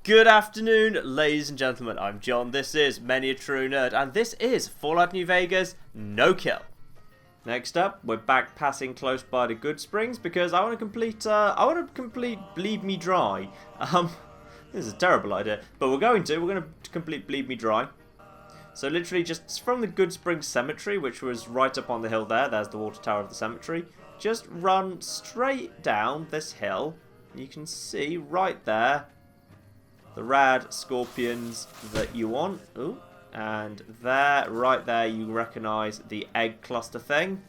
Good afternoon, ladies and gentlemen. I'm John. This is Many a True Nerd, and this is Fallout New Vegas No Kill. Next up, we're back passing close by the Good Springs because I want to complete Bleed Me Dry. This is a terrible idea, but we're going to complete Bleed Me Dry. So literally just from the Good Springs Cemetery, which was right up on the hill there, there's the water tower of the cemetery, just run straight down this hill. You can see right there the rad scorpions that you want. Ooh. And there, right there, you recognise the egg cluster thing.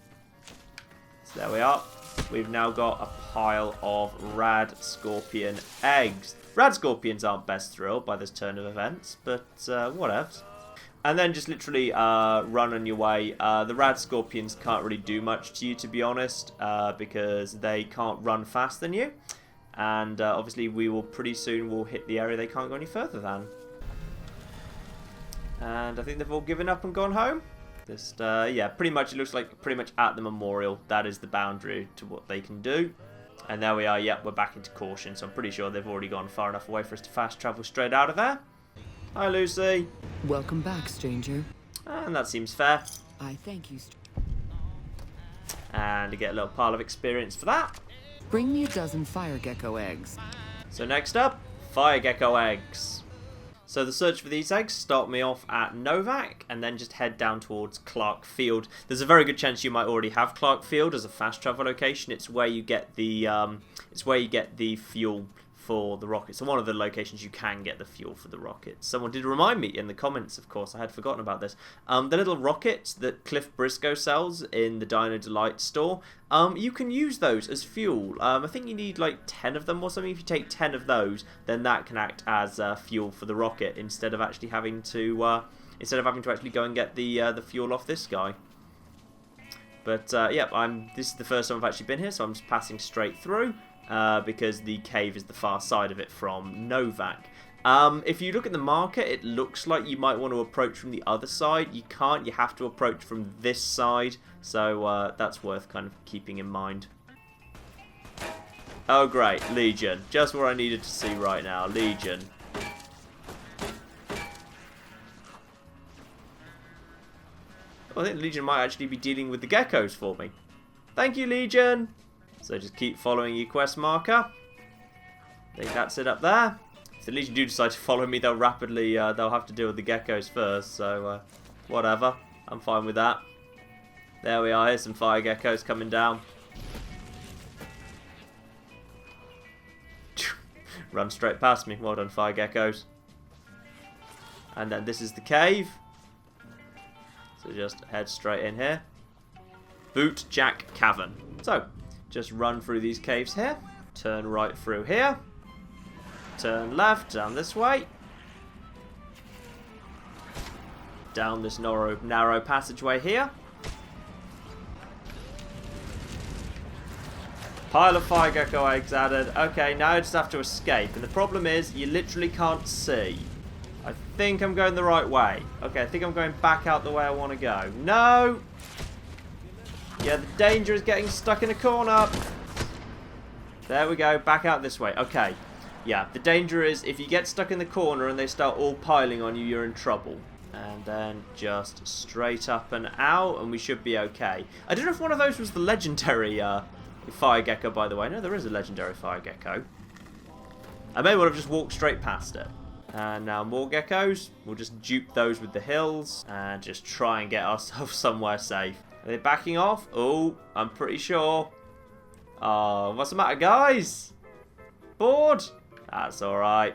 So there we are. We've now got a pile of rad scorpion eggs. Rad scorpions aren't best thrilled by this turn of events, but whatever. And then just literally run on your way. The rad scorpions can't really do much to you, to be honest, because they can't run faster than you. And obviously we will pretty soon will hit the area they can't go any further than. And I think they've all given up and gone home. Just, yeah, pretty much it looks like pretty much at the memorial. That is the boundary to what they can do. And there we are, yep, we're back into caution. So I'm pretty sure they've already gone far enough away for us to fast travel straight out of there. Hi, Lucy. Welcome back, stranger. And that seems fair. I thank you, and to get a little pile of experience for that. Bring me a dozen fire gecko eggs. So next up, fire gecko eggs. So the search for these eggs start me off at Novak and then just head down towards Clark Field. There's a very good chance you might already have Clark Field as a fast travel location. It's where you get the fuel for the rockets. So one of the locations you can get the fuel for the rockets. Someone did remind me in the comments, of course, I had forgotten about this. The little rockets that Cliff Briscoe sells in the Dino Delight store, you can use those as fuel. I think you need like 10 of them or something. If you take 10 of those, then that can act as fuel for the rocket instead of actually having to actually go and get the fuel off this guy. But yeah, this is the first time I've actually been here, so I'm just passing straight through. Because the cave is the far side of it from Novak. If you look at the marker, it looks like you might want to approach from the other side. You can't, you have to approach from this side, so that's worth kind of keeping in mind. Oh great, Legion. Just what I needed to see right now, Legion. I think Legion might actually be dealing with the geckos for me. Thank you, Legion! So just keep following your quest marker. I think that's it up there. If the Legion do decide to follow me, they'll have to deal with the geckos first. So whatever, I'm fine with that. There we are. Here's some fire geckos coming down. Run straight past me. Well done, fire geckos. And then this is the cave. So just head straight in here. Boot Jack Cavern. So just run through these caves here. Turn right through here. Turn left down this way. Down this narrow passageway here. Pile of fire gecko eggs added. Okay, now I just have to escape. And the problem is, you literally can't see. I think I'm going the right way. Okay, I think I'm going back out the way I want to go. No! Yeah, the danger is getting stuck in a corner. There we go, back out this way. Okay, yeah, the danger is if you get stuck in the corner and they start all piling on you, you're in trouble. And then just straight up and out, and we should be okay. I don't know if one of those was the legendary fire gecko, by the way. No, there is a legendary fire gecko. I may well have just walked straight past it. And now more geckos. We'll just dupe those with the hills and just try and get ourselves somewhere safe. Are they backing off? Oh, I'm pretty sure. Oh, what's the matter, guys? Bored? That's alright.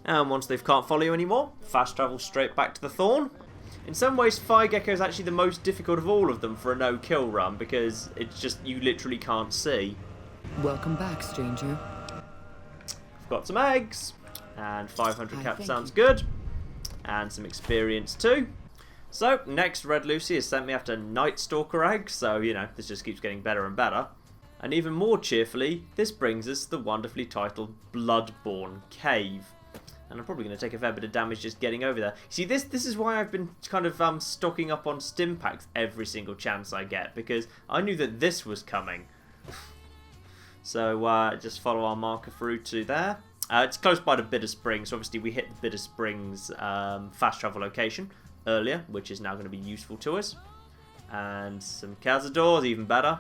And once they can't follow you anymore, fast travel straight back to the Thorn. In some ways, Fire Gecko is actually the most difficult of all of them for a no-kill run because it's just, you literally can't see. Welcome back, stranger. I've got some eggs. And 500 cap sounds good. And some experience too. So, next Red Lucy has sent me after Night Stalker eggs, so, you know, this just keeps getting better and better. And even more cheerfully, this brings us to the wonderfully titled Bloodborne Cave. And I'm probably going to take a fair bit of damage just getting over there. See, this is why I've been kind of stocking up on stim packs every single chance I get, because I knew that this was coming. So, just follow our marker through to there. It's close by the Bitter Springs, so obviously we hit the Bitter Springs fast travel location earlier, which is now going to be useful to us. And some cazadors, even better.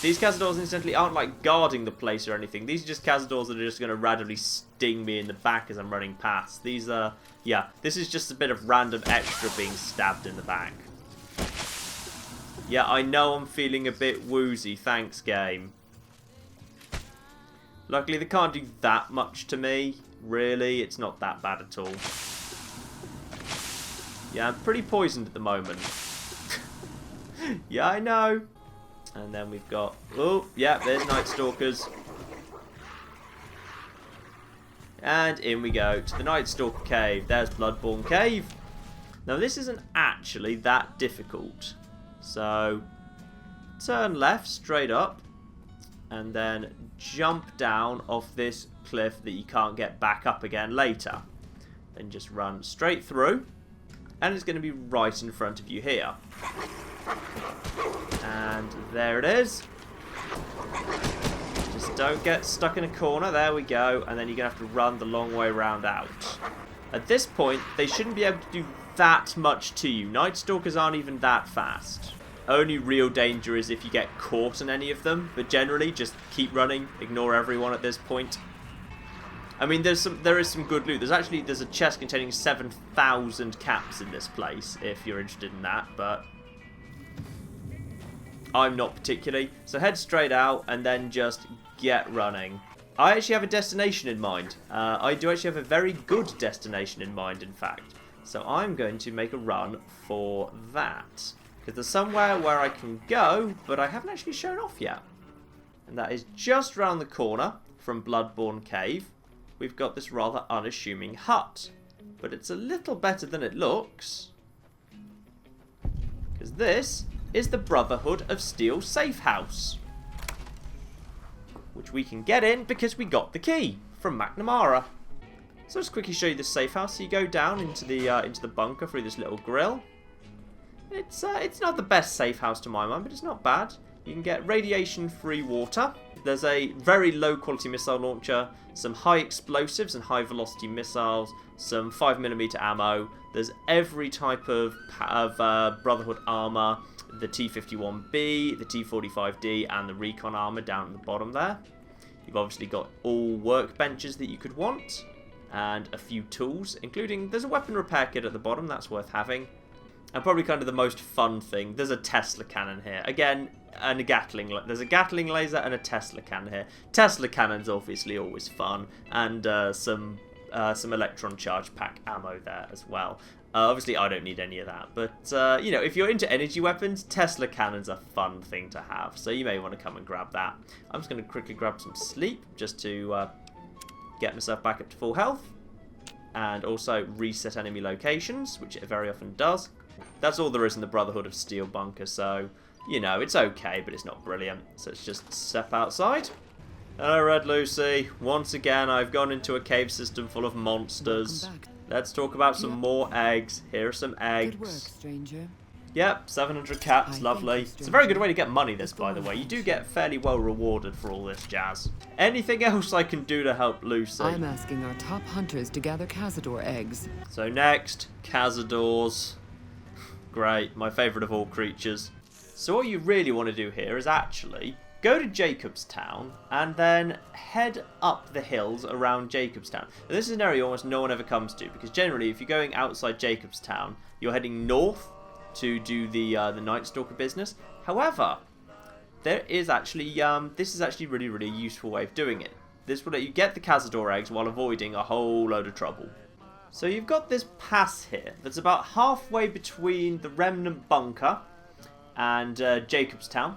These cazadors, incidentally, aren't like guarding the place or anything. These are just cazadors that are just going to randomly sting me in the back as I'm running past. These are, yeah, this is just a bit of random extra being stabbed in the back. Yeah, I know I'm feeling a bit woozy. Thanks, game. Luckily, they can't do that much to me. Really, it's not that bad at all. Yeah, I'm pretty poisoned at the moment. Yeah, I know. And then we've got... Oh, yeah, there's Night Stalkers. And in we go to the Night Stalker Cave. There's Bloodborne Cave. Now, this isn't actually that difficult. So, turn left, straight up. And then jump down off this cliff that you can't get back up again later. Then just run straight through. And it's going to be right in front of you here. And there it is. Just don't get stuck in a corner. There we go. And then you're going to have to run the long way round out. At this point, they shouldn't be able to do that much to you. Night Stalkers aren't even that fast. Only real danger is if you get caught in any of them. But generally, just keep running. Ignore everyone at this point. I mean, there is some good loot. There's a chest containing 7,000 caps in this place, if you're interested in that, but I'm not particularly. So head straight out and then just get running. I actually have a destination in mind. I do actually have a very good destination in mind, in fact. So I'm going to make a run for that. Because there's somewhere where I can go, but I haven't actually shown off yet. And that is just round the corner from Bloodborne Cave. We've got this rather unassuming hut. But it's a little better than it looks. Because this is the Brotherhood of Steel safe house. Which we can get in because we got the key from McNamara. So I'll just quickly show you the safe house. So you go down into the bunker through this little grill. It's not the best safe house to my mind, but it's not bad. You can get radiation-free water. There's a very low-quality missile launcher, some high explosives and high-velocity missiles, some 5mm ammo. There's every type of Brotherhood armor, the T-51B, the T-45D, and the Recon armor down at the bottom there. You've obviously got all workbenches that you could want, and a few tools, including there's a weapon repair kit at the bottom, that's worth having. And probably kind of the most fun thing, there's a Tesla cannon here. Again, and a Gatling. There's a Gatling laser and a Tesla cannon here. Tesla cannon's obviously always fun, and some electron charge pack ammo there as well. Obviously, I don't need any of that, but you know, if you're into energy weapons, Tesla cannon's a fun thing to have. So you may want to come and grab that. I'm just going to quickly grab some sleep just to get myself back up to full health, and also reset enemy locations, which it very often does. That's all there is in the Brotherhood of Steel bunker, so, you know, it's okay, but it's not brilliant. So let's just step outside. Hello, Red Lucy. Once again, I've gone into a cave system full of monsters. Let's talk about some more eggs. Here are some eggs. Good work, stranger. Yep, 700 caps, lovely. It's a very good way to get money, this, by the way. You do get fairly well rewarded for all this jazz. Anything else I can do to help Lucy? I'm asking our top hunters to gather cazador eggs. So next, cazadors. Great, my favourite of all creatures. So what you really want to do here is actually go to Jacobstown and then head up the hills around Jacobstown. And this is an area almost no one ever comes to, because generally if you're going outside Jacobstown, you're heading north to do the Night Stalker business. However, there is actually this is actually really a useful way of doing it. This will let you get the cazador eggs while avoiding a whole load of trouble. So you've got this pass here that's about halfway between the Remnant Bunker and Jacobstown.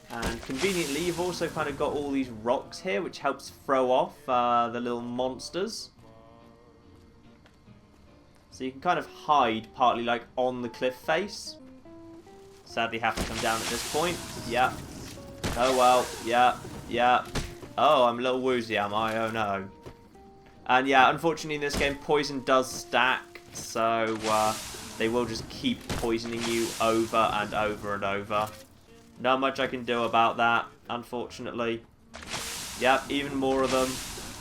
And conveniently, you've also kind of got all these rocks here, which helps throw off the little monsters. So you can kind of hide partly like on the cliff face. Sadly have to come down at this point. Yeah. Oh well. Yeah. Oh, I'm a little woozy, am I? Oh no. And yeah, unfortunately in this game, poison does stack, so they will just keep poisoning you over and over and over. Not much I can do about that, unfortunately. Yep, even more of them.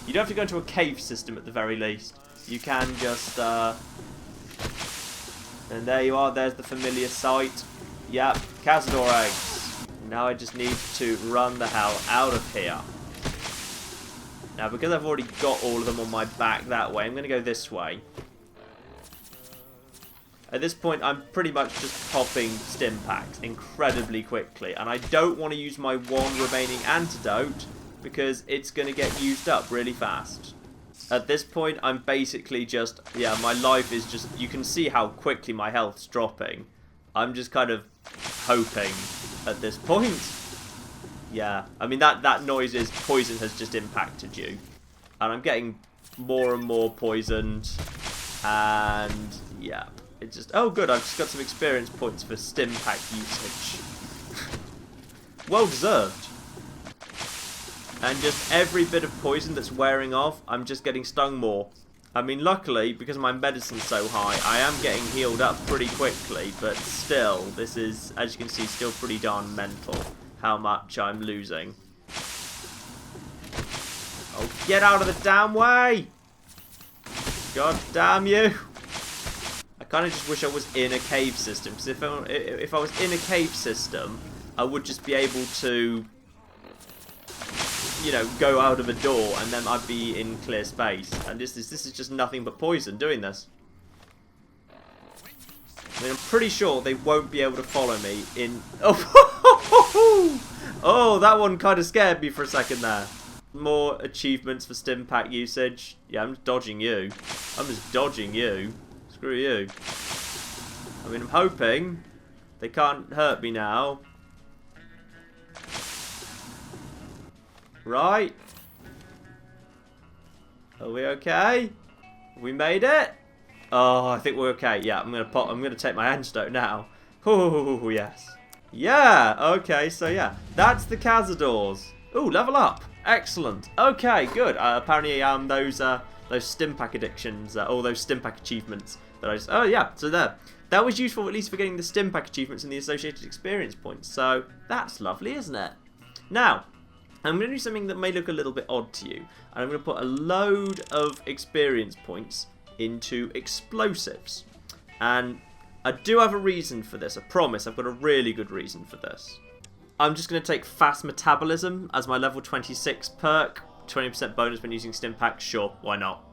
You don't have to go into a cave system at the very least. You can just, and there you are, there's the familiar sight. Yep, Cazador eggs. Now I just need to run the hell out of here. Now, because I've already got all of them on my back that way, I'm going to go this way. At this point, I'm pretty much just popping stim packs incredibly quickly. And I don't want to use my one remaining antidote because it's going to get used up really fast. At this point, I'm basically just, yeah, my life is just, you can see how quickly my health's dropping. I'm just kind of hoping at this point. Yeah, I mean, that noise is poison has just impacted you. And I'm getting more and more poisoned. And, yeah, it just, oh good, I've just got some experience points for stim pack usage. Well deserved. And just every bit of poison that's wearing off, I'm just getting stung more. I mean, luckily, because my medicine's so high, I am getting healed up pretty quickly. But still, this is, as you can see, still pretty darn mental how much I'm losing. Oh, get out of the damn way! God damn you! I kind of just wish I was in a cave system. Because if I was in a cave system, I would just be able to, you know, go out of a door and then I'd be in clear space. And this is just nothing but poison doing this. I mean, I'm pretty sure they won't be able to follow me in... Oh, oh, that one kind of scared me for a second there. More achievements for stim pack usage. Yeah, I'm just dodging you. I'm just dodging you. Screw you. I mean, I'm hoping they can't hurt me now. Right. Are we okay? Have we made it? Oh, I think we're okay. Yeah, I'm gonna take my antidote now. Oh yes. Yeah, okay, so yeah. That's the Cazadors. Ooh, level up. Excellent. Okay, good. Apparently those stim pack addictions, all those stim pack achievements that I just, oh yeah, so there. That was useful at least for getting the stim pack achievements and the associated experience points. So that's lovely, isn't it? Now, I'm going to do something that may look a little bit odd to you. And I'm going to put a load of experience points into explosives. And I do have a reason for this. I promise I've got a really good reason for this. I'm just going to take fast metabolism as my level 26 perk. 20% bonus when using stim packs. Sure, why not?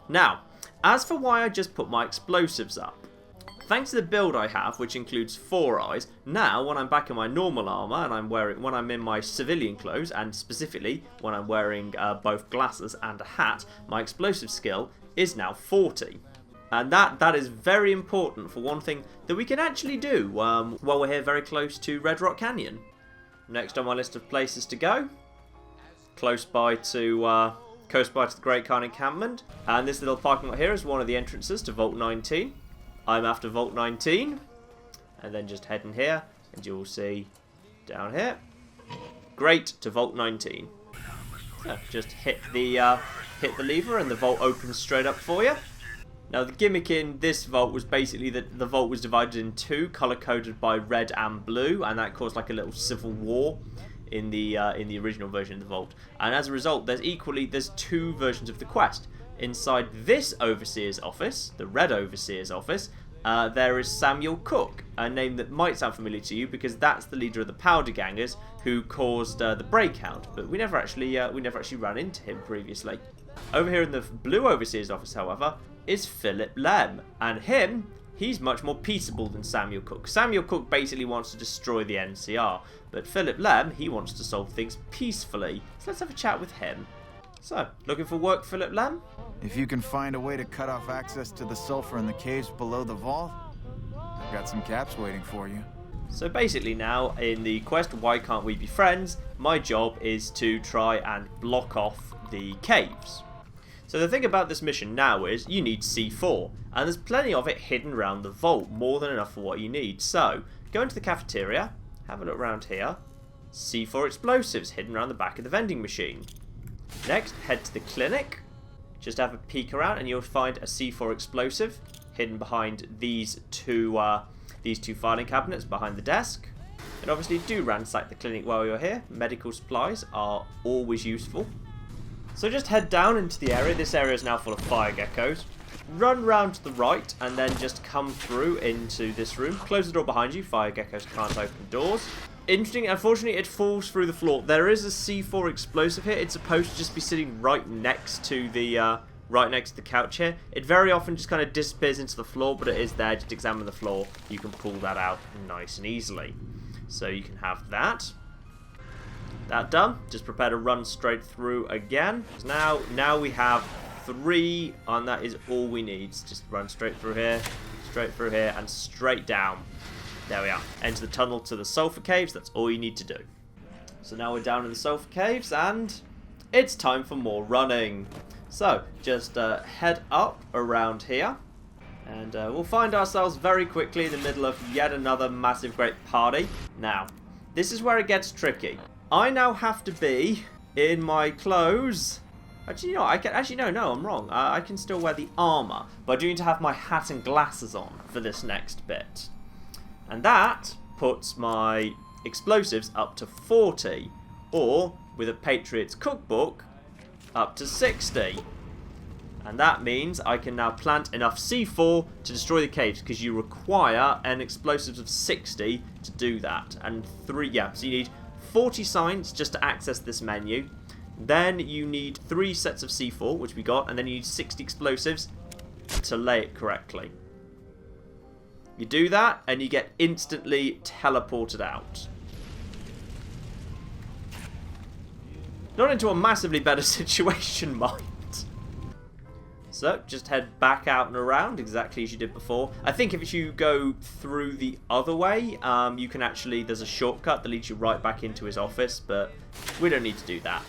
Now, as for why I just put my explosives up. Thanks to the build I have, which includes 4 eyes, now when I'm back in my normal armor and when I'm in my civilian clothes, and specifically when I'm wearing both glasses and a hat, my explosive skill is now 40. And that is very important for one thing that we can actually do while we're here very close to Red Rock Canyon. Next on my list of places to go, close by to the Great Khan encampment, and this little parking lot here is one of the entrances to Vault 19. I'm after Vault 19, and then just heading here, and you'll see down here, great to Vault 19. So just hit the lever, and the vault opens straight up for you. Now the gimmick in this vault was basically that the vault was divided in 2, color coded by red and blue, and that caused like a little civil war in the original version of the vault. And as a result, there's 2 versions of the quest. Inside this overseer's office, the Red Overseer's office, there is Samuel Cook, a name that might sound familiar to you because that's the leader of the Powder Gangers who caused the breakout. But we never actually ran into him previously. Over here in the Blue Overseer's office, however, is Philip Lem, and he's much more peaceable than Samuel Cook. Samuel Cook basically wants to destroy the NCR, but Philip Lem, he wants to solve things peacefully. So let's have a chat with him. So, looking for work, Philip Lem? If you can find a way to cut off access to the sulfur in the caves below the vault, I've got some caps waiting for you. So basically now, in the quest Why Can't We Be Friends, my job is to try and block off the caves. So the thing about this mission now is, you need C4, and there's plenty of it hidden around the vault, more than enough for what you need. So, go into the cafeteria, have a look around here, C4 explosives hidden around the back of the vending machine. Next, head to the clinic, just have a peek around and you'll find a C4 explosive hidden behind these two filing cabinets behind the desk. And obviously do ransack the clinic while you're here. Medical supplies are always useful. So just head down into the area. This area is now full of fire geckos. Run round to the right and then just come through into this room. Close the door behind you. Fire geckos can't open doors. Interesting, unfortunately it falls through the floor. There is a C4 explosive here. It's supposed to just be sitting right next to the couch here. It very often just kind of disappears into the floor, but it is there. Just examine the floor. You can pull that out nice and easily. So you can have that. That done. Just prepare to run straight through again. Now we have 3, and that is all we need. Just run straight through here, and straight down. There we are. Enter the tunnel to the sulfur caves. That's all you need to do. So now we're down in the sulfur caves, and it's time for more running. So just head up around here, and we'll find ourselves very quickly in the middle of yet another massive great party. Now, this is where it gets tricky. I now have to be in my clothes. Actually, no, no, I'm wrong. I can still wear the armor, but I do need to have my hat and glasses on for this next bit. And that puts my explosives up to 40, or, with a Patriot's cookbook, up to 60. And that means I can now plant enough C4 to destroy the caves, because you require an explosives of 60 to do that. And so you need 40 signs just to access this menu. Then you need 3 sets of C4, which we got, and then you need 60 explosives to lay it correctly. You do that, and you get instantly teleported out. Not into a massively better situation, mind. So, just head back out and around, exactly as you did before. I think if you go through the other way, you can actually, there's a shortcut that leads you right back into his office, but we don't need to do that.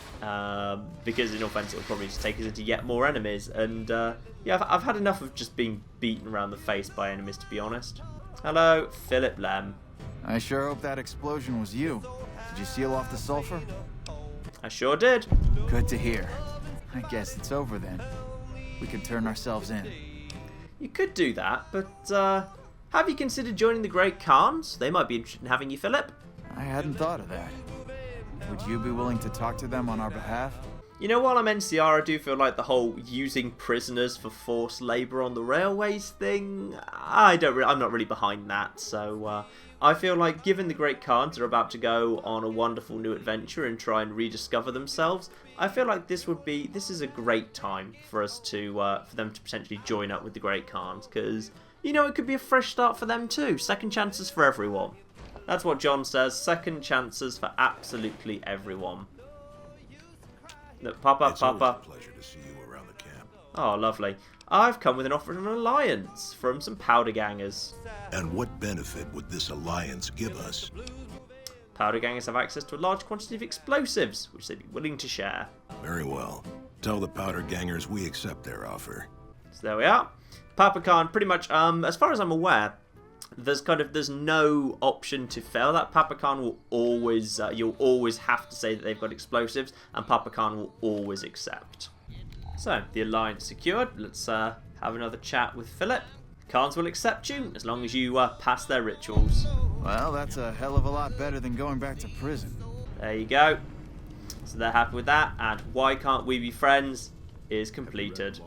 Because in all fairness, it'll probably just take us into yet more enemies, and yeah, I've had enough of just being beaten around the face by enemies, to be honest. Hello, Philip Lem. I sure hope that explosion was you. Did you seal off the sulfur? I sure did. Good to hear. I guess it's over then. We can turn ourselves in. You could do that, but have you considered joining the Great Khans? They might be interested in having you, Philip. I hadn't thought of that. Would you be willing to talk to them on our behalf? You know, while I'm NCR, I do feel like the whole using prisoners for forced labour on the railways thing, I'm not really behind that. So I feel like, given the Great Khans are about to go on a wonderful new adventure and try and rediscover themselves, I feel like this is a great time for us to for them to potentially join up with the Great Khans, because you know, it could be a fresh start for them too. Second chances for everyone. That's what John says. Second chances for absolutely everyone. Look, Papa. It's always a pleasure to see you around the camp. Oh, lovely. I've come with an offer of an alliance from some powder gangers. And what benefit would this alliance give us? Powder gangers have access to a large quantity of explosives, which they'd be willing to share. Very well. Tell the powder gangers we accept their offer. So there we are. Papa Khan, pretty much, as far as I'm aware, there's no option to fail that. Papa Khan will always, you'll always have to say that they've got explosives, and Papa Khan will always accept. So, the alliance secured. Let's have another chat with Philip. Khans will accept you, as long as you pass their rituals. Well, that's a hell of a lot better than going back to prison. There you go. So they're happy with that, and Why Can't We Be Friends is completed.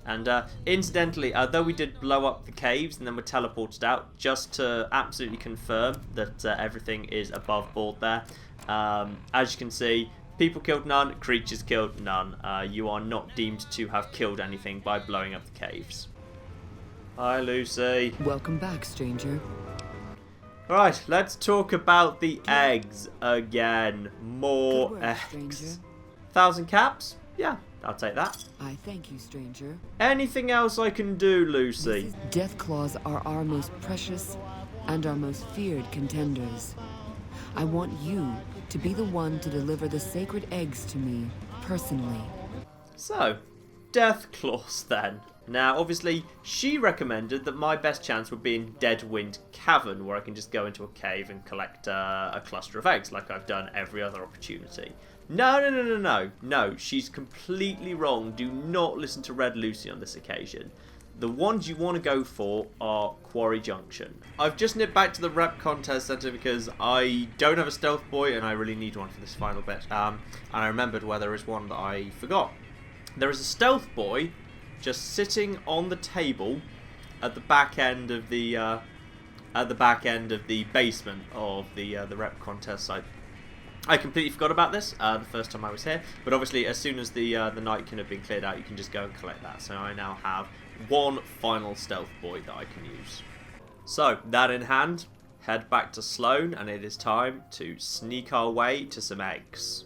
And incidentally, though we did blow up the caves and then were teleported out, just to absolutely confirm that everything is above board there. As you can see, people killed none, creatures killed none. You are not deemed to have killed anything by blowing up the caves. Hi, Lucy. Welcome back, stranger. Right, let's talk about the eggs again. More Good work, eggs. stranger. 1,000 caps? Yeah, I'll take that. I thank you, stranger. Anything else I can do, Lucy? Death claws are our most precious and our most feared contenders. I want you to be the one to deliver the sacred eggs to me, personally. So, death claws then. Now, obviously, she recommended that my best chance would be in Deadwind Cavern, where I can just go into a cave and collect a cluster of eggs, like I've done every other opportunity. No, she's completely wrong. Do not listen to Red Lucy on this occasion. the ones you want to go for are Quarry Junction. I've just nipped back to the rep contest center because I don't have a stealth boy and I really need one for this final bit. And I remembered where there is one that I forgot. There is a stealth boy just sitting on the table at the back end of the basement of the rep contest site. I completely forgot about this the first time I was here, but obviously as soon as the night can have been cleared out, you can just go and collect that. So I now have one final stealth boy that I can use. So that in hand, head back to Sloan, and it is time to sneak our way to some eggs.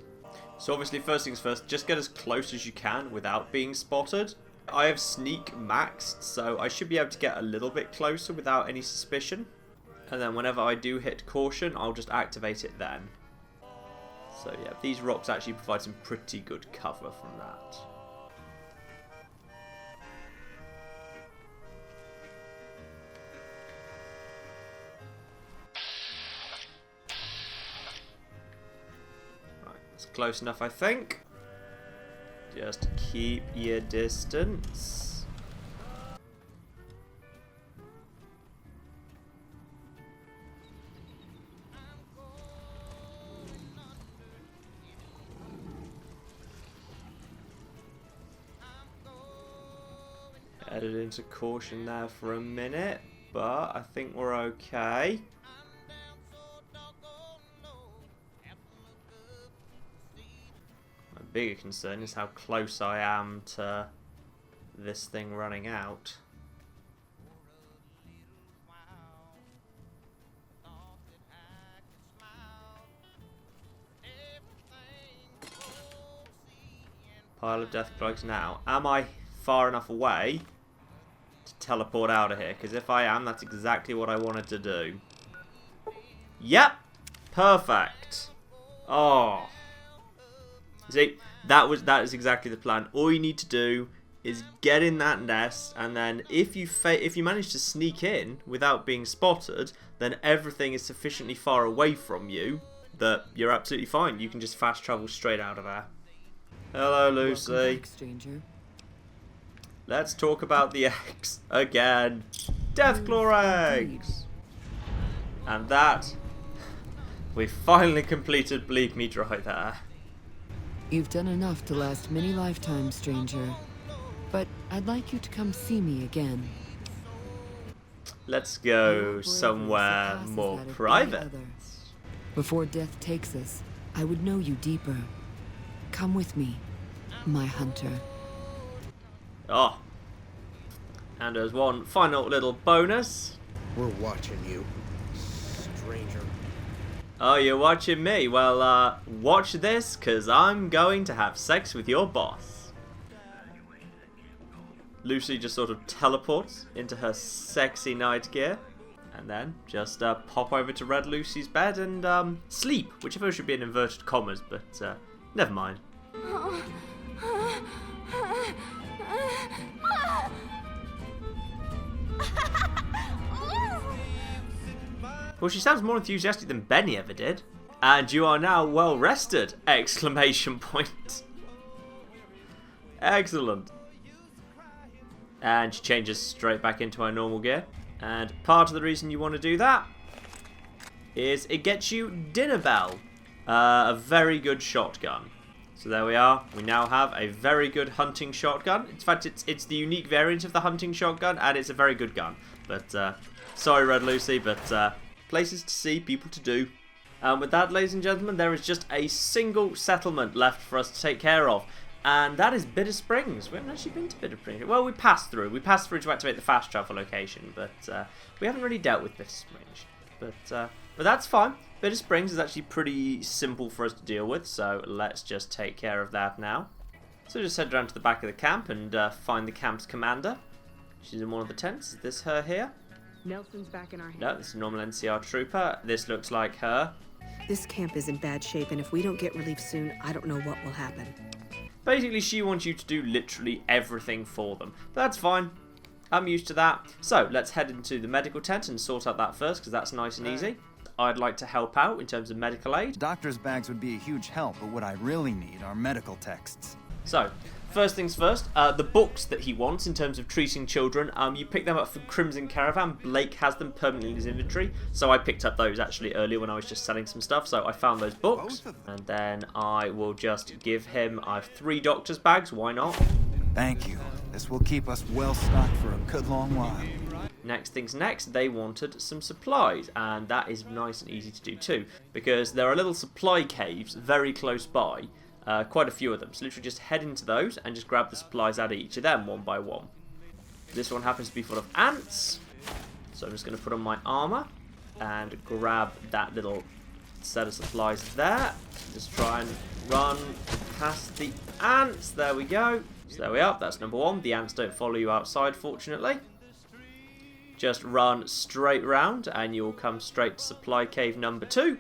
So obviously first things first, just get as close as you can without being spotted. I have sneak maxed, so I should be able to get a little bit closer without any suspicion. And then whenever I do hit caution, I'll just activate it then. So yeah, these rocks actually provide some pretty good cover from that. Right, that's close enough, I think. Just keep your distance. Headed into caution there for a minute, but I think we're okay. My bigger concern is how close I am to this thing running out. Pile of death plugs now. Am I far enough away to teleport out of here? Because if I am, that's exactly what I wanted to do. Yep, perfect. Oh, see, that is exactly the plan. All you need to do is get in that nest, and then if you manage to sneak in without being spotted, then everything is sufficiently far away from you that you're absolutely fine. You can just fast travel straight out of there. Hello, Lucy. Welcome back, stranger. Let's talk about the eggs again. Deathclaw eggs! And that, we finally completed Bleed Me Dry there. You've done enough to last many lifetimes, stranger. But I'd like you to come see me again. Let's go somewhere more private. Before death takes us, I would know you deeper. Come with me, my hunter. Oh. And there's one final little bonus. We're watching you, stranger. Oh, you're watching me? Well, watch this, because I'm going to have sex with your boss. Lucy just sort of teleports into her sexy night gear. And then just pop over to Red Lucy's bed and sleep. Which I suppose should be in inverted commas, but never mind. Well, she sounds more enthusiastic than Benny ever did. And you are now well rested! Exclamation point. Excellent. And she changes straight back into her normal gear. And part of the reason you want to do that is it gets you Dinner Bell, a very good shotgun. So there we are. We now have a very good hunting shotgun. In fact, it's the unique variant of the hunting shotgun, and it's a very good gun. But sorry, Red Lucy, but places to see, people to do. And with that, ladies and gentlemen, there is just a single settlement left for us to take care of. And that is Bitter Springs. We haven't actually been to Bitter Springs. Well, we passed through. We passed through to activate the fast travel location, but we haven't really dealt with Bitter Springs. But that's fine. Bitter Springs is actually pretty simple for us to deal with, so let's just take care of that now. So just head around to the back of the camp and find the camp's commander. She's in one of the tents. Is this her here? Nelson's back in our hands. No, this is a normal NCR trooper. This looks like her. This camp is in bad shape, and if we don't get relief soon, I don't know what will happen. Basically, she wants you to do literally everything for them. But that's fine. I'm used to that. So, let's head into the medical tent and sort out that first, because that's nice and easy. I'd like to help out in terms of medical aid. Doctor's bags would be a huge help, but what I really need are medical texts. So, First things first, the books that he wants in terms of treating children, you pick them up from Crimson Caravan. Blake has them permanently in his inventory, so I picked up those actually earlier when I was just selling some stuff, so I found those books. And then I will just give him, I have 3 doctor's bags, why not? Thank you. This will keep us well stocked for a good long while. Next things next, they wanted some supplies, and that is nice and easy to do too, because there are little supply caves very close by. Quite a few of them, so literally just head into those and just grab the supplies out of each of them one by one. This one happens to be full of ants, so I'm just going to put on my armor and grab that little set of supplies there. Just try and run past the ants. There we go. So there we are, that's number 1. The ants don't follow you outside, fortunately. Just run straight round and you'll come straight to supply cave number 2.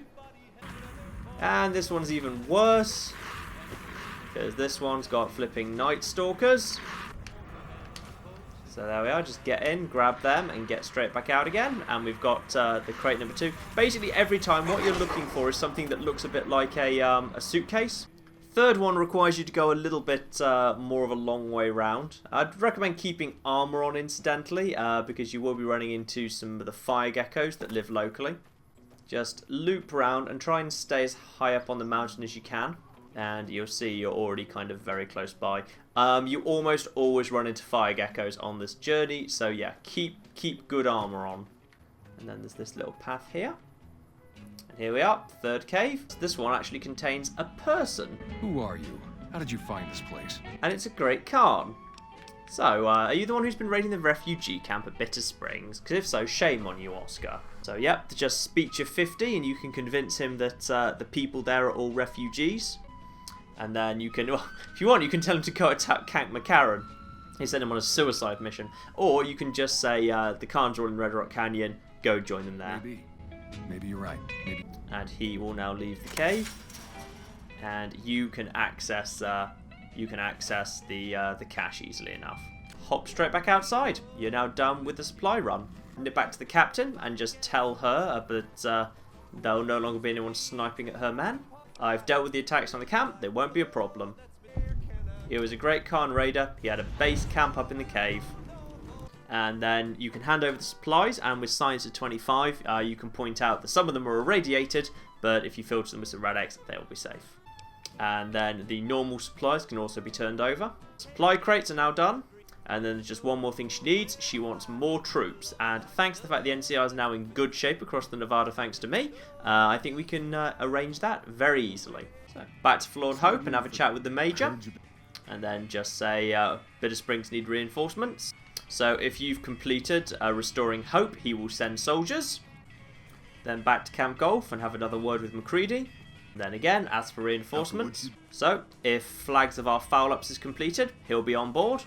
And this one's even worse, because this one's got flipping Night Stalkers. So there we are, just get in, grab them, and get straight back out again. And we've got the crate number 2. Basically, every time what you're looking for is something that looks a bit like a suitcase. Third one requires you to go a little bit more of a long way round. I'd recommend keeping armor on, incidentally, because you will be running into some of the fire geckos that live locally. Just loop around and try and stay as high up on the mountain as you can. And you'll see you're already kind of very close by. You almost always run into fire geckos on this journey, so yeah, keep good armor on. And then there's this little path here. And here we are, 3rd cave. This one actually contains a person. Who are you? How did you find this place? And it's a great Khan. So, are you the one who's been raiding the refugee camp at Bitter Springs? Because if so, shame on you, Oscar. So, yep, just speech of 50 and you can convince him that the people there are all refugees. And then you can, well, if you want, you can tell him to go attack Count McCarran. He sent him on a suicide mission. Or you can just say, the Khans are all in Red Rock Canyon, go join them there. Maybe you're right. Maybe. And he will now leave the cave. And you can access the cache easily enough. Hop straight back outside. You're now done with the supply run. Send it back to the captain and just tell her that there'll no longer be anyone sniping at her men. I've dealt with the attacks on the camp, they won't be a problem. He was a great Khan raider, he had a base camp up in the cave. And then you can hand over the supplies, and with science at 25, you can point out that some of them are irradiated, but if you filter them with some Rad-X, they'll be safe. And then the normal supplies can also be turned over. Supply crates are now done. And then there's just one more thing she needs. She wants more troops. And thanks to the fact the NCR is now in good shape across the Nevada thanks to me, I think we can arrange that very easily. So back to Flawed Hope and have a chat with the Major. And then just say Bitter Springs need reinforcements. So if you've completed Restoring Hope, he will send soldiers. Then back to Camp Golf and have another word with MacCready. Then again, ask for reinforcements. So if Flags of Our Foul-Ups is completed, he'll be on board.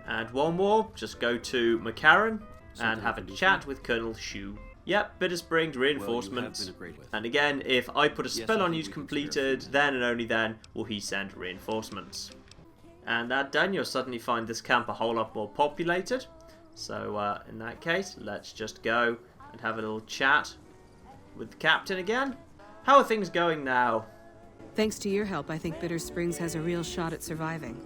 And one more, just go to McCarran and have a chat with Colonel Shu. Yep, Bitter Springs, reinforcements. And again, if I put a spell on you completed, then and only then will he send reinforcements. And that done, you'll suddenly find this camp a whole lot more populated. So in that case, let's just go and have a little chat with the captain again. How are things going now? Thanks to your help, I think Bitter Springs has a real shot at surviving.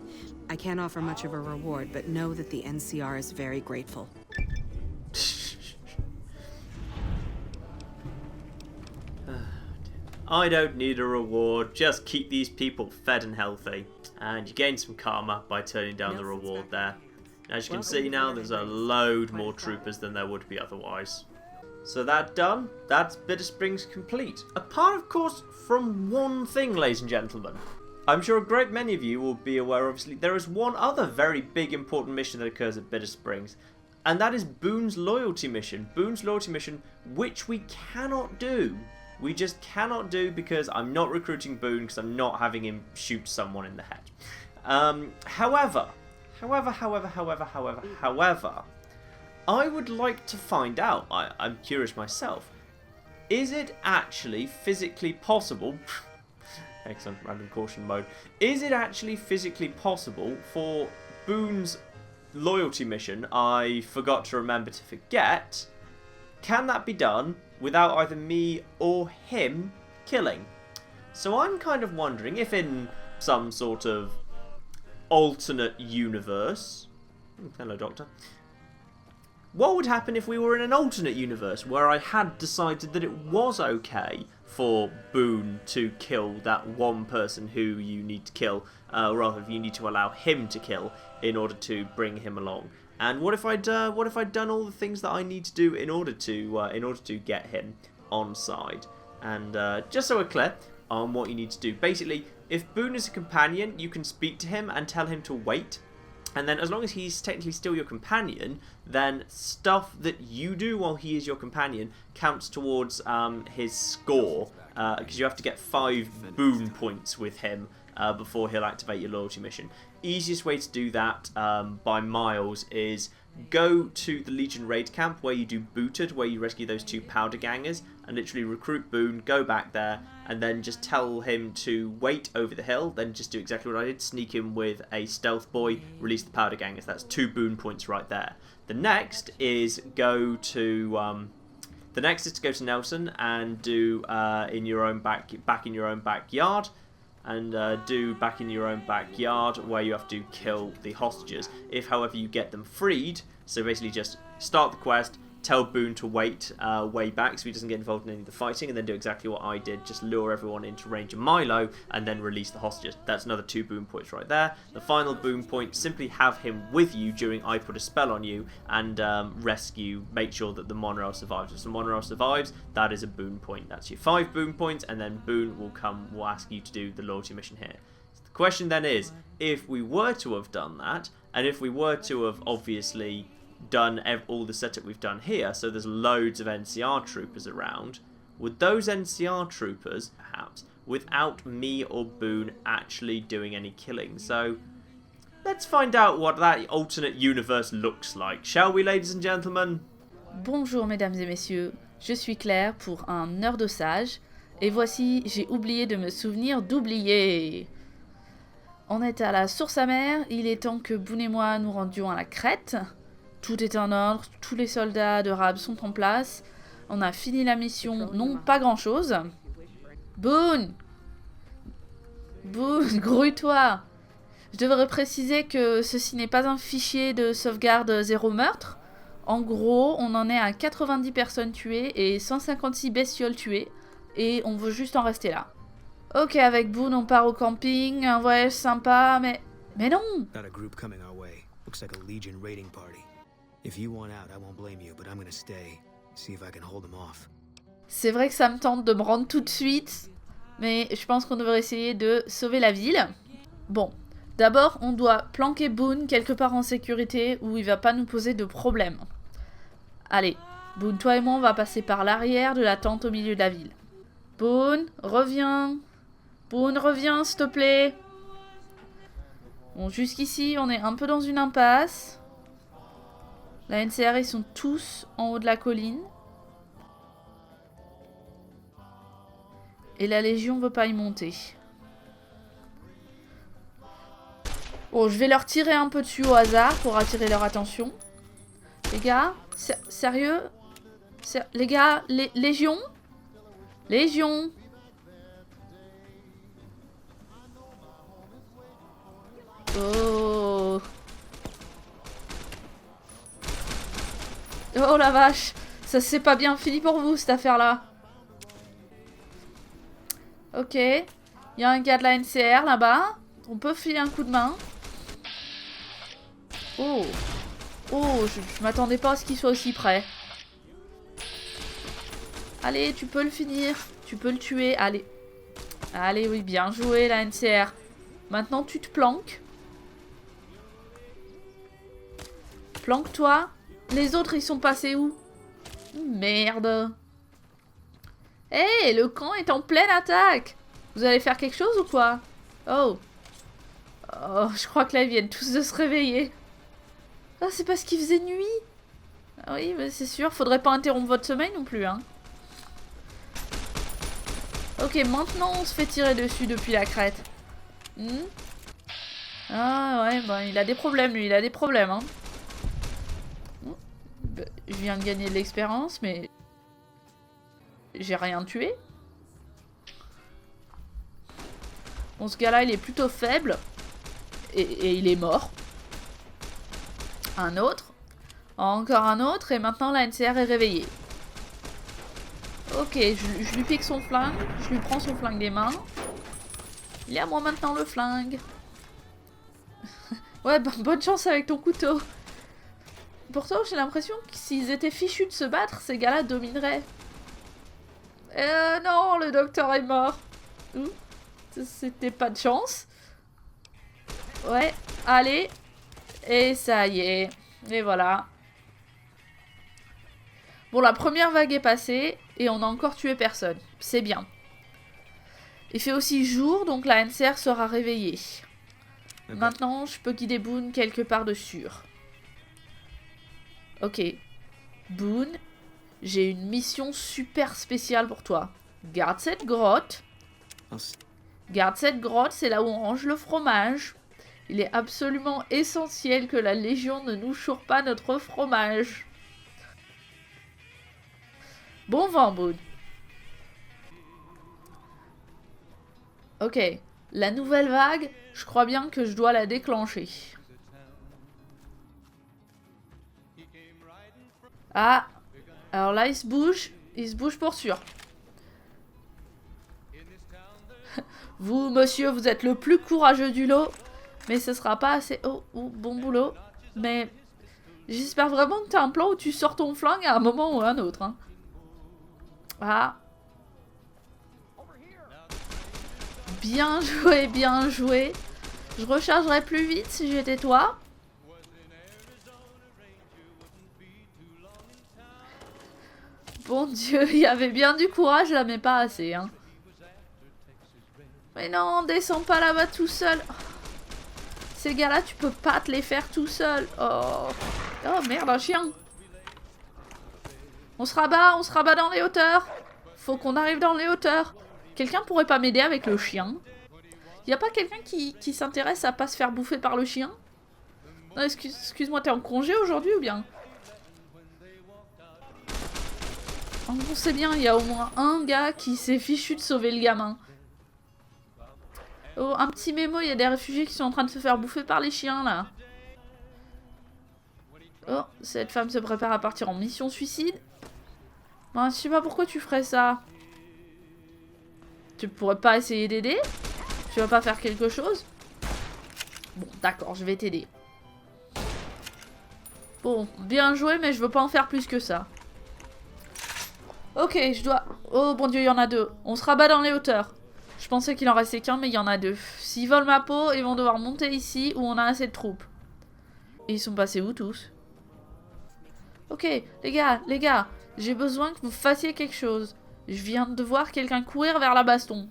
I can't offer much of a reward, but know that the NCR is very grateful. I don't need a reward, just keep these people fed and healthy. And you gain some karma by turning down the reward there. As you can see now, there's a load more troopers than there would be otherwise. So that done, that's Bitter Springs complete. Apart, of course, from one thing, ladies and gentlemen. I'm sure a great many of you will be aware, obviously, there is one other very big important mission that occurs at Bitter Springs. And that is Boone's Loyalty Mission. Boone's Loyalty Mission, which we cannot do. We just cannot do because I'm not recruiting Boone because I'm not having him shoot someone in the head. However, I would like to find out, I'm curious myself, is it actually physically possible, excellent, random caution mode, is it actually physically possible for Boone's loyalty mission, I forgot to remember to forget, can that be done without either me or him killing? So I'm kind of wondering if in some sort of alternate universe. Hello, Doctor. What would happen if we were in an alternate universe where I had decided that it was okay for Boone to kill that one person who you need to kill, rather you need to allow him to kill in order to bring him along? And what if I'd done all the things that I need to do in order to get him on side? And just so we're clear on what you need to do, basically, if Boone is a companion, you can speak to him and tell him to wait. And then as long as he's technically still your companion, then stuff that you do while he is your companion counts towards his score, because you have to get 5 Boone points with him before he'll activate your loyalty mission. Easiest way to do that by miles is go to the Legion raid camp where you do Booted, where you rescue those 2 powder gangers, and literally recruit Boone, go back there, and then just tell him to wait over the hill, then just do exactly what I did, sneak him with a stealth boy, release the powder gangers. That's 2 Boone points right there. The next is go to Nelson and do back in your own backyard, and do back in your own backyard where you have to kill the hostages. If, however, you get them freed, so basically just start the quest, tell Boone to wait way back so he doesn't get involved in any of the fighting, and then do exactly what I did, just lure everyone into range of Milo, and then release the hostages. That's another 2 Boone points right there. The final Boone point, simply have him with you during I put a spell on you, and make sure that the monorail survives. If the monorail survives, that is a Boone point. That's your 5 Boone points, and then Boone will ask you to do the loyalty mission here. So the question then is, if we were to have done that, and if we were to have obviously done all the setup we've done here, so there's loads of NCR troopers around, would those NCR troopers, perhaps, without me or Boone actually doing any killing? So let's find out what that alternate universe looks like, shall we, ladies and gentlemen? Bonjour mesdames et messieurs, je suis Claire pour un heure de sage, et voici, j'ai oublié de me souvenir d'oublier. On est à la source amère, il est temps que Boone et moi nous rendions à la crête. Tout est en ordre, tous les soldats de Rab sont en place. On a fini la mission, non pas grand chose. Boone, grouille-toi. Je devrais préciser que ceci n'est pas un fichier de sauvegarde 0 meurtre. En gros, on en est à 90 personnes tuées et 156 bestioles tuées. Et on veut juste en rester là. Ok, avec Boone, on part au camping, un voyage sympa, mais non. Got a group coming our way. Looks like a Legion raiding party. If you want out, I won't blame you, but I'm gonna stay. See if I can hold them off. C'est vrai que ça me tente de me rendre tout de suite, mais je pense qu'on devrait essayer de sauver la ville. Bon, d'abord, on doit planquer Boone quelque part en sécurité où il va pas nous poser de problème. Allez, Boone, toi et moi, on va passer par l'arrière de la tente au milieu de la ville. Boone, reviens. Boone, reviens, s'il te plaît. Bon, jusqu'ici, on est un peu dans une impasse. La NCR, ils sont tous en haut de la colline. Et la Légion veut pas y monter. Bon, je vais leur tirer un peu dessus au hasard pour attirer leur attention. Les gars, sérieux? Les gars, Légion? Légion? Oh. Oh la vache, ça s'est pas bien fini pour vous cette affaire-là. Ok, il y a un gars de la NCR là-bas. On peut filer un coup de main. Oh, je m'attendais pas à ce qu'il soit aussi près. Allez, tu peux le finir. Tu peux le tuer, allez. Allez, oui, bien joué la NCR. Maintenant, tu te planques. Planque-toi. Les autres, ils sont passés où? Merde. Hé, le camp est en pleine attaque. Vous allez faire quelque chose ou quoi? Oh. Oh, je crois que là, ils viennent tous de se réveiller. Ah, c'est parce qu'il faisait nuit. Ah oui, mais c'est sûr, faudrait pas interrompre votre sommeil non plus, hein. Ok, maintenant, on se fait tirer dessus depuis la crête. Ah ouais, bah, il a des problèmes, lui, il a des problèmes, hein. Je viens de gagner de l'expérience, mais j'ai rien tué. Bon, ce gars-là, il est plutôt faible. et il est mort. Un autre. Encore un autre. Et maintenant la NCR est réveillée. Ok, je lui pique son flingue. Je lui prends son flingue des mains. Il est à moi maintenant le flingue. Ouais, bah, bonne chance avec ton couteau. Pourtant, j'ai l'impression que s'ils étaient fichus de se battre, ces gars-là domineraient. Non, le docteur est mort. C'était pas de chance. Ouais, allez. Et ça y est. Et voilà. Bon, la première vague est passée et on a encore tué personne. C'est bien. Il fait aussi jour, donc la NCR sera réveillée. Maintenant, je peux guider Boone quelque part de sûr. Ok. Boone, j'ai une mission super spéciale pour toi. Garde cette grotte. Garde cette grotte, c'est là où on range le fromage. Il est absolument essentiel que la Légion ne nous choure pas notre fromage. Bon vent, Boone. Ok. La nouvelle vague, je crois bien que je dois la déclencher. Ah. Alors là, il se bouge. Il se bouge pour sûr. Vous, monsieur, vous êtes le plus courageux du lot. Mais ce sera pas assez... Oh, bon boulot. Mais j'espère vraiment que t'as un plan où tu sors ton flingue à un moment ou à un autre. Hein. Ah. Bien joué, bien joué. Je rechargerai plus vite si j'étais toi. Bon Dieu, il y avait bien du courage là, mais pas assez. Hein. Mais non, descends pas là-bas tout seul. Ces gars-là, tu peux pas te les faire tout seul. Oh, merde, un chien. On se rabat dans les hauteurs. Faut qu'on arrive dans les hauteurs. Quelqu'un pourrait pas m'aider avec le chien? Y a pas quelqu'un qui s'intéresse à pas se faire bouffer par le chien? Non, excuse-moi, t'es en congé aujourd'hui ou bien? En gros, c'est bien, il y a au moins un gars qui s'est fichu de sauver le gamin. Oh, un petit mémo, il y a des réfugiés qui sont en train de se faire bouffer par les chiens, là. Oh, cette femme se prépare à partir en mission suicide. Ben, je sais pas pourquoi tu ferais ça. Tu pourrais pas essayer d'aider? Tu vas pas faire quelque chose? Bon, d'accord, je vais t'aider. Bon, bien joué, mais je veux pas en faire plus que ça. Ok, je dois... Oh, bon Dieu, il y en a deux. On se rabat dans les hauteurs. Je pensais qu'il en restait qu'un, mais il y en a deux. S'ils volent ma peau, ils vont devoir monter ici où on a assez de troupes. Et ils sont passés où tous? Ok, les gars, j'ai besoin que vous fassiez quelque chose. Je viens de voir quelqu'un courir vers la baston.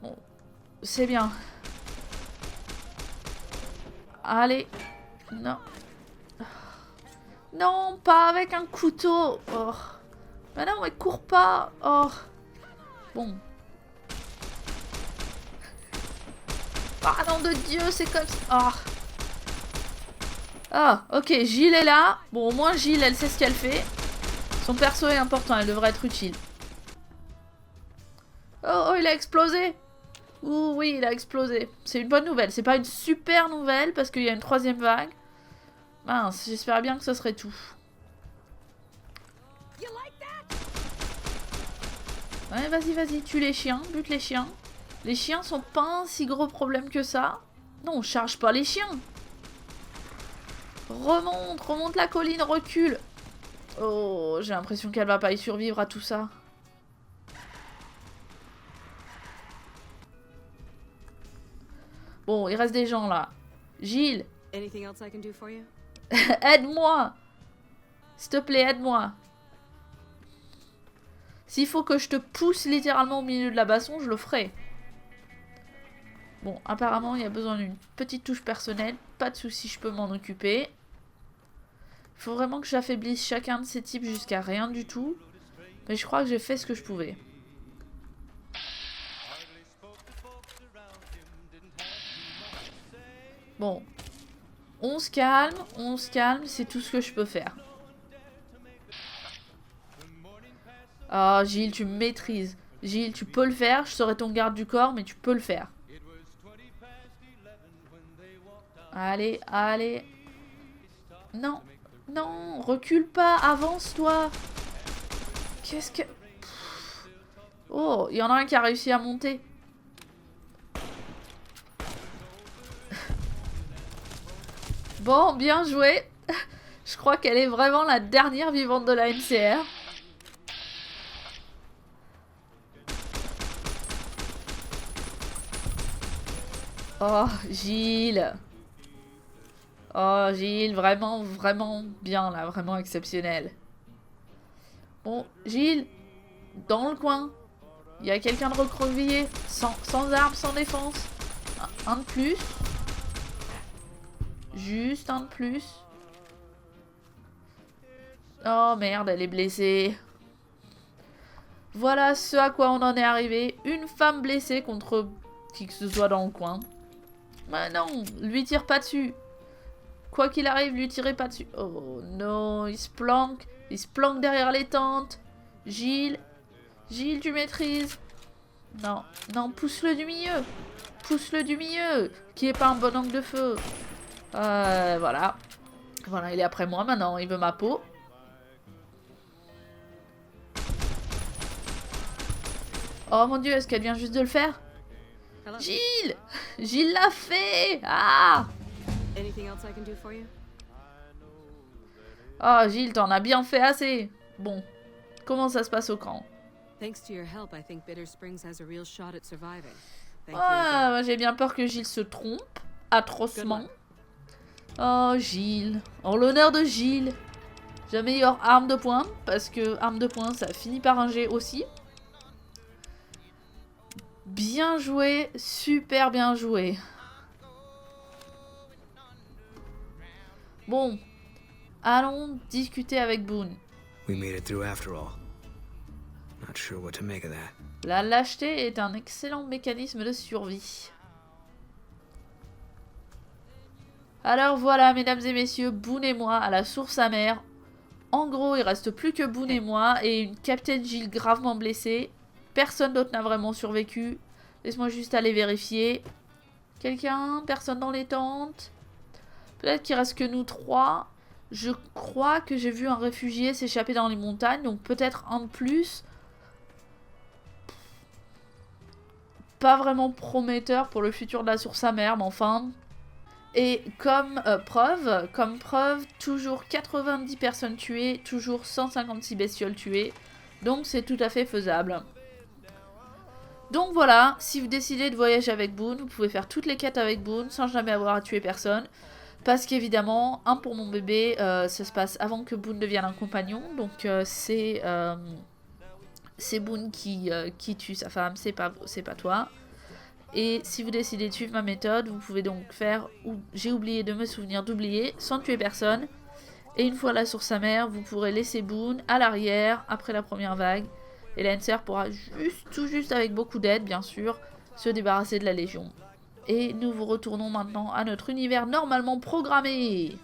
Bon, c'est bien. Allez. Non. Non, pas avec un couteau. Oh. Mais non, mais cours pas. Oh. Bon. Ah nom de Dieu, c'est comme ça. Oh. Ah, ok, Gilles est là. Bon, au moins Gilles, elle sait ce qu'elle fait. Son perso est important, elle devrait être utile. Oh, il a explosé. Ouh, oui, il a explosé. C'est une bonne nouvelle. C'est pas une super nouvelle parce qu'il y a une troisième vague. Mince, j'espérais bien que ce serait tout. Ouais, vas-y, tue les chiens, bute les chiens. Les chiens sont pas un si gros problème que ça. Non, on charge pas les chiens. Remonte la colline, recule. Oh, j'ai l'impression qu'elle va pas y survivre à tout ça. Bon, il reste des gens là. Gilles. Aide-moi. S'il te plaît, aide-moi. S'il faut que je te pousse littéralement au milieu de la baston, je le ferai. Bon, apparemment, il y a besoin d'une petite touche personnelle. Pas de souci, je peux m'en occuper. Il faut vraiment que j'affaiblisse chacun de ces types jusqu'à rien du tout. Mais je crois que j'ai fait ce que je pouvais. Bon. On se calme, c'est tout ce que je peux faire. Ah, Gilles, tu me maîtrises. Gilles, tu peux le faire. Je serai ton garde du corps, mais tu peux le faire. Allez, allez. Non, non, recule pas, avance-toi. Qu'est-ce que... Oh, il y en a un qui a réussi à monter. Bon, bien joué. Je crois qu'elle est vraiment la dernière vivante de la NCR. Oh, Gilles. Oh, Gilles, vraiment, vraiment bien là, vraiment exceptionnel. Bon, Gilles, dans le coin, il y a quelqu'un de recroquevillé, sans armes, sans défense. Un de plus. Juste un de plus. Oh merde, elle est blessée. Voilà ce à quoi on en est arrivé. Une femme blessée contre qui que ce soit dans le coin. Bah non, lui tire pas dessus. Quoi qu'il arrive, lui tirez pas dessus. Oh non, il se planque. Il se planque derrière les tentes. Gilles. Gilles, tu maîtrises. Non, non, pousse-le du milieu. Pousse-le du milieu. Qui est pas un bon angle de feu. Voilà. Voilà, il est après moi maintenant. Il veut ma peau. Oh mon dieu, est-ce qu'elle vient juste de le faire? Gilles! Gilles l'a fait! Ah! Oh Gilles, t'en as bien fait assez. Bon, comment ça se passe au camp? Moi j'ai bien peur que Gilles se trompe atrocement. Oh Gilles, en l'honneur de Gilles. J'ai la meilleure arme de poing, parce que arme de poing ça finit par un G aussi. Bien joué, super bien joué. Bon, allons discuter avec Boone. La lâcheté est un excellent mécanisme de survie. Alors voilà, mesdames et messieurs, Boone et moi à la source amère. En gros, il reste plus que Boone et moi et une Captain Jill gravement blessée. Personne d'autre n'a vraiment survécu. Laisse-moi juste aller vérifier. Quelqu'un? Personne dans les tentes? Peut-être qu'il reste que nous trois. Je crois que j'ai vu un réfugié s'échapper dans les montagnes. Donc peut-être un de plus. Pas vraiment prometteur pour le futur de la source amère, mais enfin... Et comme preuve, toujours 90 personnes tuées, toujours 156 bestioles tuées. Donc c'est tout à fait faisable. Donc voilà, si vous décidez de voyager avec Boone, vous pouvez faire toutes les quêtes avec Boone sans jamais avoir à tuer personne. Parce qu'évidemment, pour mon bébé, ça se passe avant que Boone devienne un compagnon. Donc c'est Boone qui tue sa femme, c'est pas toi. Et si vous décidez de suivre ma méthode, vous pouvez donc faire j'ai oublié de me souvenir d'oublier sans tuer personne. Et une fois la source amère, vous pourrez laisser Boone à l'arrière après la première vague. Et la NCR pourra tout juste avec beaucoup d'aide, bien sûr, se débarrasser de la Légion. Et nous vous retournons maintenant à notre univers normalement programmé.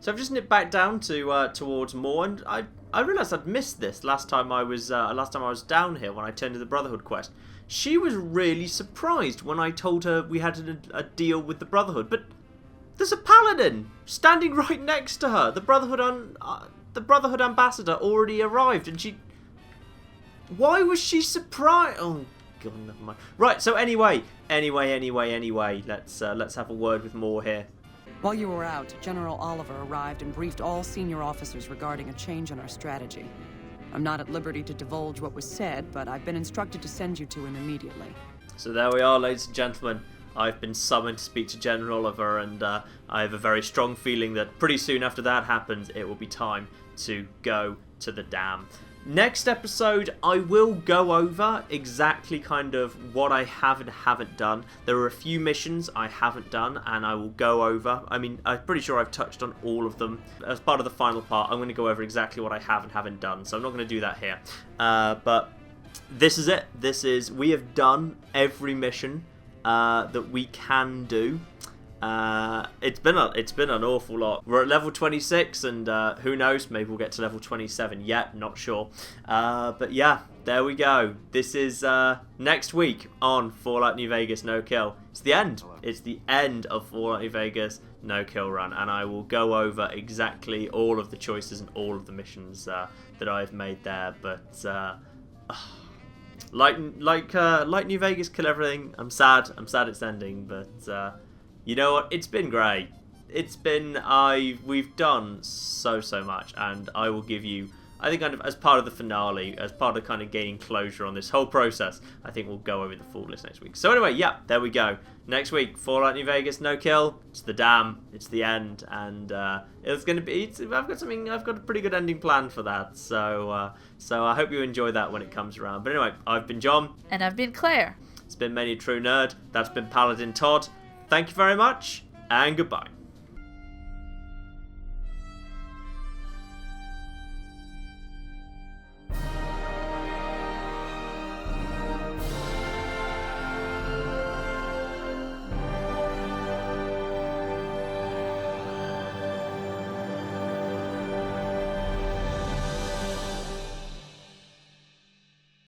So I've just nipped back down to towards Moore, and I realised I'd missed this last time I was down here when I turned to the Brotherhood quest. She was really surprised when I told her we had a deal with the Brotherhood, but there's a paladin standing right next to her. The Brotherhood ambassador already arrived, and she. Why was she surprised? Oh god, never mind. Right, so anyway, let's have a word with Moore here. While you were out, General Oliver arrived and briefed all senior officers regarding a change in our strategy. I'm not at liberty to divulge what was said, but I've been instructed to send you to him immediately. So there we are, ladies and gentlemen. I've been summoned to speak to General Oliver, and I have a very strong feeling that pretty soon after that happens, it will be time to go to the dam. Next episode, I will go over exactly kind of what I have and haven't done. There are a few missions I haven't done, and I will go over. I mean, I'm pretty sure I've touched on all of them. As part of the final part, I'm going to go over exactly what I have and haven't done, so I'm not going to do that here. But this is it. We have done every mission that we can do. It's been an awful lot. We're at level 26, and who knows, maybe we'll get to level 27 yet, not sure. But yeah, there we go. This is next week on Fallout New Vegas No Kill. It's the end. It's the end of Fallout New Vegas no-kill run, and I will go over exactly all of the choices and all of the missions that I've made there. But like New Vegas, kill everything. I'm sad it's ending, but you know what? It's been great. We've done so much, and I will give you, I think, kind of as part of the finale, as part of kind of gaining closure on this whole process, I think we'll go over the full list next week. So anyway, yeah, there we go. Next week, Fallout New Vegas, no kill. It's the dam. It's the end, and it's gonna be. I've got a pretty good ending planned for that. So I hope you enjoy that when it comes around. But anyway, I've been John, And I've been Claire. It's been Many a True Nerd. That's been Paladin Todd. Thank you very much, and goodbye.